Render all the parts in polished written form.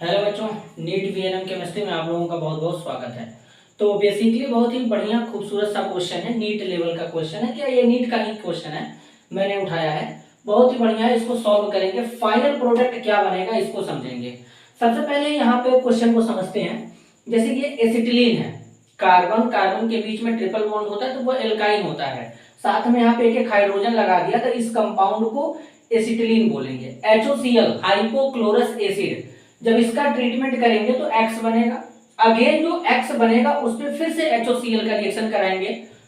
Hello बच्चों, NEET VNM chemistry में आप लोगों का बहुत बहुत स्वागत है। तो बेसिकली बहुत ही बढ़िया खूबसूरत सा क्वेश्चन है, नीट लेवल का क्वेश्चन है। क्या ये नीट का ही क्वेश्चन है, मैंने उठाया है। बहुत ही बढ़िया है, इसको सॉल्व करेंगे, फाइनल प्रोडक्ट क्या बनेगा इसको समझेंगे। सबसे पहले यहाँ पे क्वेश्चन को समझते हैं। जैसे ये एसिटिलीन है, कार्बन कार्बन के बीच में ट्रिपल बॉन्ड होता है तो वो एल्काइन होता है। साथ में यहाँ पे एक हाइड्रोजन लगा दिया तो इस कंपाउंड को एसिटिलीन बोलेंगे। HOCl हाइपोक्लोरस एसिड, जब इसका ट्रीटमेंट करेंगे तो X बनेगा। अगेन जो X बनेगा उस पर फिर से HOCl का रिएक्शन कराएंगे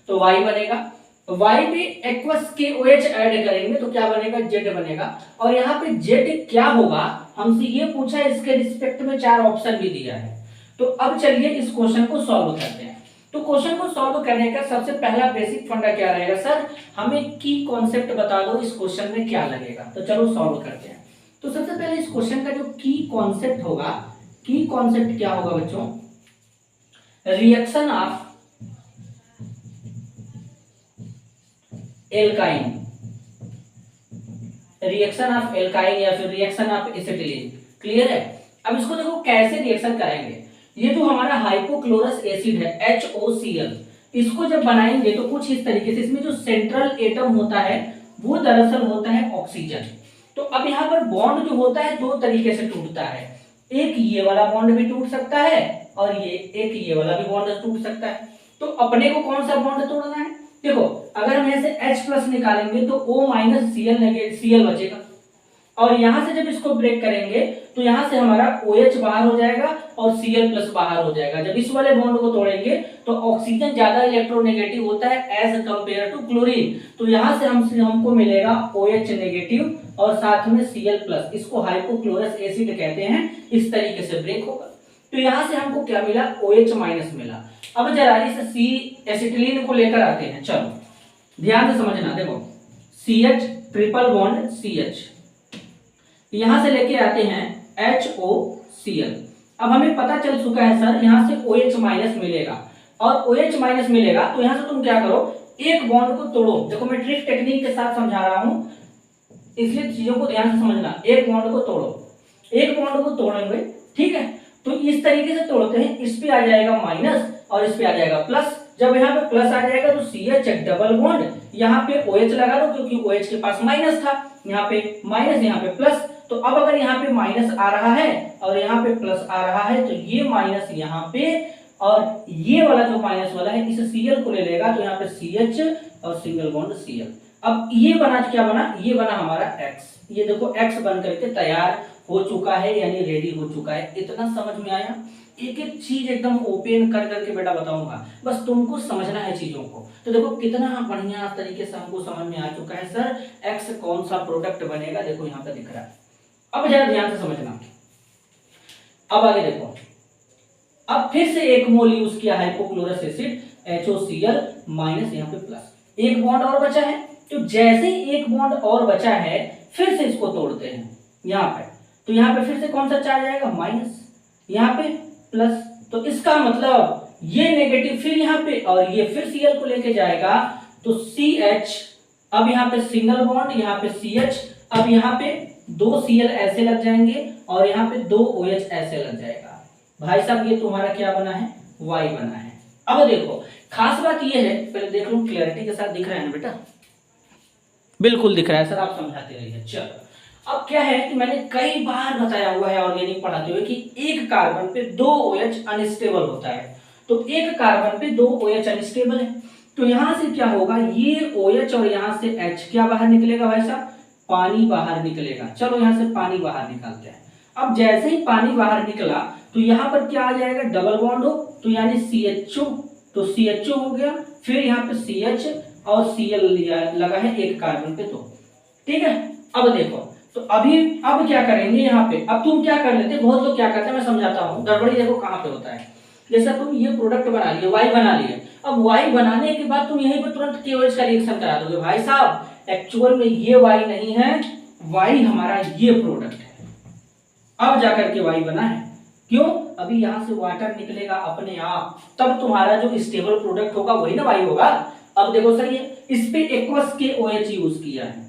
तो Y बनेगा। Y पे एक्वस के OH ऐड करेंगे तो क्या बनेगा, Z बनेगा। और यहाँ पे Z क्या होगा हमसे ये पूछा है, इसके रिस्पेक्ट में 4 ऑप्शन भी दिया है। तो अब चलिए इस क्वेश्चन को सॉल्व करते हैं। तो क्वेश्चन को सॉल्व करने का सबसे पहला बेसिक फंडा क्या रहेगा, सर हमें की कॉन्सेप्ट बता दो, इस क्वेश्चन में क्या लगेगा। तो चलो सॉल्व करते हैं। तो सबसे पहले इस क्वेश्चन का जो की कॉन्सेप्ट होगा, की कॉन्सेप्ट क्या होगा बच्चों, reaction of alkyne, reaction of alkyne या फिर रिएक्शन ऑफ एसिटिलीन। क्लियर है। अब इसको देखो कैसे रिएक्शन कराएंगे। ये जो हमारा हाइपोक्लोरस एसिड है HOCl, इसको जब बनाएंगे तो कुछ इस तरीके से, इसमें जो सेंट्रल एटम होता है वो दरअसल होता है ऑक्सीजन। तो अब यहाँ पर बॉन्ड जो होता है 2 तरीके से टूटता है, एक ये वाला बॉन्ड भी टूट सकता है और ये वाला भी बॉन्ड टूट सकता है। तो अपने को कौन सा बॉन्ड तोड़ना है, देखो अगर हम ऐसे H+ निकालेंगे तो O-Cl बचेगा। और यहां से जब इसको ब्रेक करेंगे तो यहां से हमारा OH बाहर हो जाएगा और Cl+ बाहर हो जाएगा। जब इस वाले बॉन्ड को तोड़ेंगे तो ऑक्सीजन ज्यादा इलेक्ट्रोनेगेटिव होता है एज कंपेयर टू क्लोरीन, तो यहां से हमको मिलेगा OH नेगेटिव और साथ में Cl+। इसको हाइपोक्लोरस एसिड कहते हैं। इस तरीके से ब्रेक होगा तो यहां से हमको क्या मिला, OH- मिला। अब जरा इस सी एसिटिलीन को लेकर आते हैं। चलो ध्यान से समझना, देखो CH ट्रिपल बॉन्ड CH, यहां से लेके आते हैं HOCl। अब हमें पता चल चुका है सर यहां से OH- मिलेगा और OH- मिलेगा तो यहां से तुम क्या करो, एक बॉन्ड को तोड़ो। देखो मैं ट्रिक टेक्निक के साथ समझा रहा हूं इसलिए चीजों को ध्यान से समझना। एक बॉन्ड को तोड़ो, एक बॉन्ड को तोड़ेंगे, ठीक है। तो इस तरीके से तोड़ते हैं, इस पे आ जाएगा माइनस और इस पे आ जाएगा प्लस। जब यहाँ पे प्लस आ जाएगा तो CH डबल बॉन्ड, यहाँ पे OH लगा दो क्योंकि OH के पास माइनस था, यहाँ पे माइनस यहाँ पे प्लस। तो अब अगर यहाँ पे माइनस आ रहा है और यहाँ पे प्लस आ रहा है तो ये माइनस यहाँ पे और ये वाला जो माइनस वाला है इस Cl को ले लेगा तो यहाँ पे CH और सिंगल बॉन्ड Cl। अब ये बना क्या बना, ये बना हमारा X। ये देखो X बन करके तैयार हो चुका है यानी रेडी हो चुका है। इतना समझ में आया। एक एक चीज एकदम ओपन कर करके बेटा बताऊंगा, बस तुमको समझना है चीजों को। तो देखो कितना बढ़िया तरीके से हमको समझ में आ चुका है सर X कौन सा प्रोडक्ट बनेगा, देखो यहाँ पे दिख रहा है। अब जरा ध्यान से समझना। अब आगे देखो, अब फिर से एक मोल यूज किया हाइपोक्लोरस एसिड HOCl माइनस यहाँ पे प्लस, एक बॉन्ड और बचा है। तो जैसे ही एक बॉन्ड और बचा है फिर से इसको तोड़ते हैं यहाँ पे, तो यहाँ पे फिर से कौन सा चार्ज आएगा, माइनस, यहाँ पे प्लस। तो इसका मतलब ये नेगेटिव फिर यहाँ पे और ये फिर Cl को लेके जाएगा तो CH, अब यहाँ पे सिंगल बॉन्ड, यहाँ पे CH, अब यहाँ पे 2 Cl ऐसे लग जाएंगे और यहाँ पे 2 OH ऐसे लग जाएगा। भाई साहब ये तुम्हारा क्या बना है, Y बना है। अब देखो खास बात ये है, पहले देख लो क्लैरिटी के साथ दिख रहा है ना बेटा, बिल्कुल दिख रहा है सर, आप समझाते रहिए। चलो अब क्या है कि मैंने कई बार बताया हुआ है ऑर्गेनिक पढ़ाते हुए कि एक कार्बन पे 2 OH अनस्टेबल होता है। तो एक कार्बन पे 2 OH अनस्टेबल है तो यहां से क्या होगा, ये OH और यहां से H क्या बाहर निकलेगा भाई साहब, पानी बाहर निकलेगा। चलो यहां से पानी बाहर निकालते हैं। अब जैसे ही पानी बाहर निकला तो यहां पर क्या आ जाएगा, डबल बॉन्ड हो तो यानी CHO, तो CHO हो गया, फिर यहाँ पे CH और Cl लगा है एक कार्बन पे, तो ठीक है। अब देखो तो अभी अब क्या करेंगे यहाँ पे, अब तुम क्या कर लेते, बहुत लोग क्या करते हैं मैं समझाता हूँ, गड़बड़ी देखो कहाँ पे होता है। जैसा तुम ये प्रोडक्ट बना लिए, Y बना लिए, अब Y बनाने के बाद तुम यहीं पे तुरंत KOH का रिएक्शन करा दोगे। भाई साहब एक्चुअल में ये Y नहीं है, Y हमारा ये प्रोडक्ट है। अब जाकर के Y बना है, क्यों, अभी यहां से वाटर निकलेगा अपने आप, तब तुम्हारा जो स्टेबल प्रोडक्ट होगा वही ना Y होगा। अब देखो सर ये इस पे एक्वस के OH यूज किया है,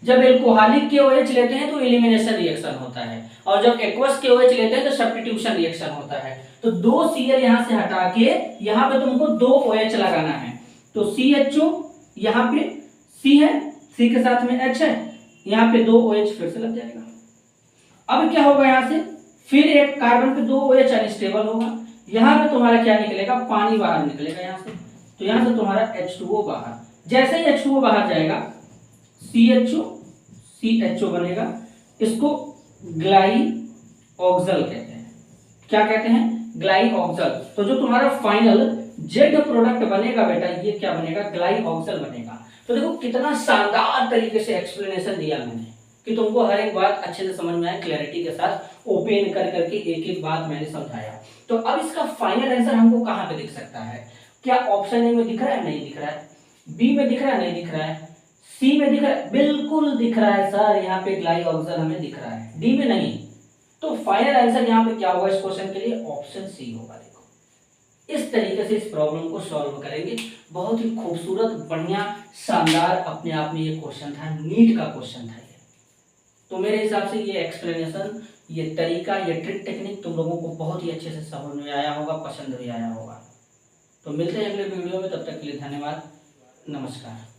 जब एल्कोहलिक KOH लेते हैं तो एलिमिनेशन रिएक्शन होता है, और जब एक्वस KOH लेते हैं तो सब्स्टिट्यूशन रिएक्शन होता है। तो 2 Cl यहां से हटा के यहां पे तुमको 2 OH लगाना है। तो CHO यहां पे C है, C के साथ में H है, यहां पे 2 OH फिर से लग जाएगा। अब क्या होगा, यहां से फिर एक कार्बन पे 2 OH अनस्टेबल होगा, यहां पे तुम्हारा क्या निकलेगा, पानी बाहर निकलेगा यहां से। तो यहां से तुम्हारा H2O बाहर, जैसे ही H2O बाहर जाएगा CHO बनेगा, इसको ग्लाइऑक्सल कहते हैं। क्या कहते हैं, ग्लाइऑक्सल। तो जो तुम्हारा फाइनल जेड प्रोडक्ट बनेगा बेटा, ये क्या बनेगा, ग्लाइऑक्सल बनेगा। तो देखो कितना शानदार तरीके से एक्सप्लेनेशन दिया मैंने कि तुमको हर एक बात अच्छे से समझ में आए, क्लैरिटी के साथ ओपन कर करके एक एक बात मैंने समझाया। तो अब इसका फाइनल आंसर हमको कहां पे दिख सकता है, क्या ऑप्शन ए में दिख रहा है, नहीं दिख रहा है, बी में दिख रहा है, नहीं दिख रहा है, सी में दिख रहा है, बिल्कुल दिख रहा है सर, यहाँ पे ग्लाइऑक्सल हमें दिख रहा है, डी में नहीं। तो फाइनल आंसर यहाँ पे क्या होगा इस क्वेश्चन के लिए, ऑप्शन सी होगा। देखो इस तरीके से इस प्रॉब्लम को सॉल्व करेंगे। बहुत ही खूबसूरत, बढ़िया, शानदार अपने आप में ये क्वेश्चन था, नीट का क्वेश्चन था ये। तो मेरे हिसाब से ये एक्सप्लेनेशन, ये तरीका, ये ट्रिक टेक्निक तुम लोगों को बहुत ही अच्छे से समझ में आया होगा, पसंद भी आया होगा। तो मिलते हैं अगले वीडियो में, तब तक के लिए धन्यवाद, नमस्कार।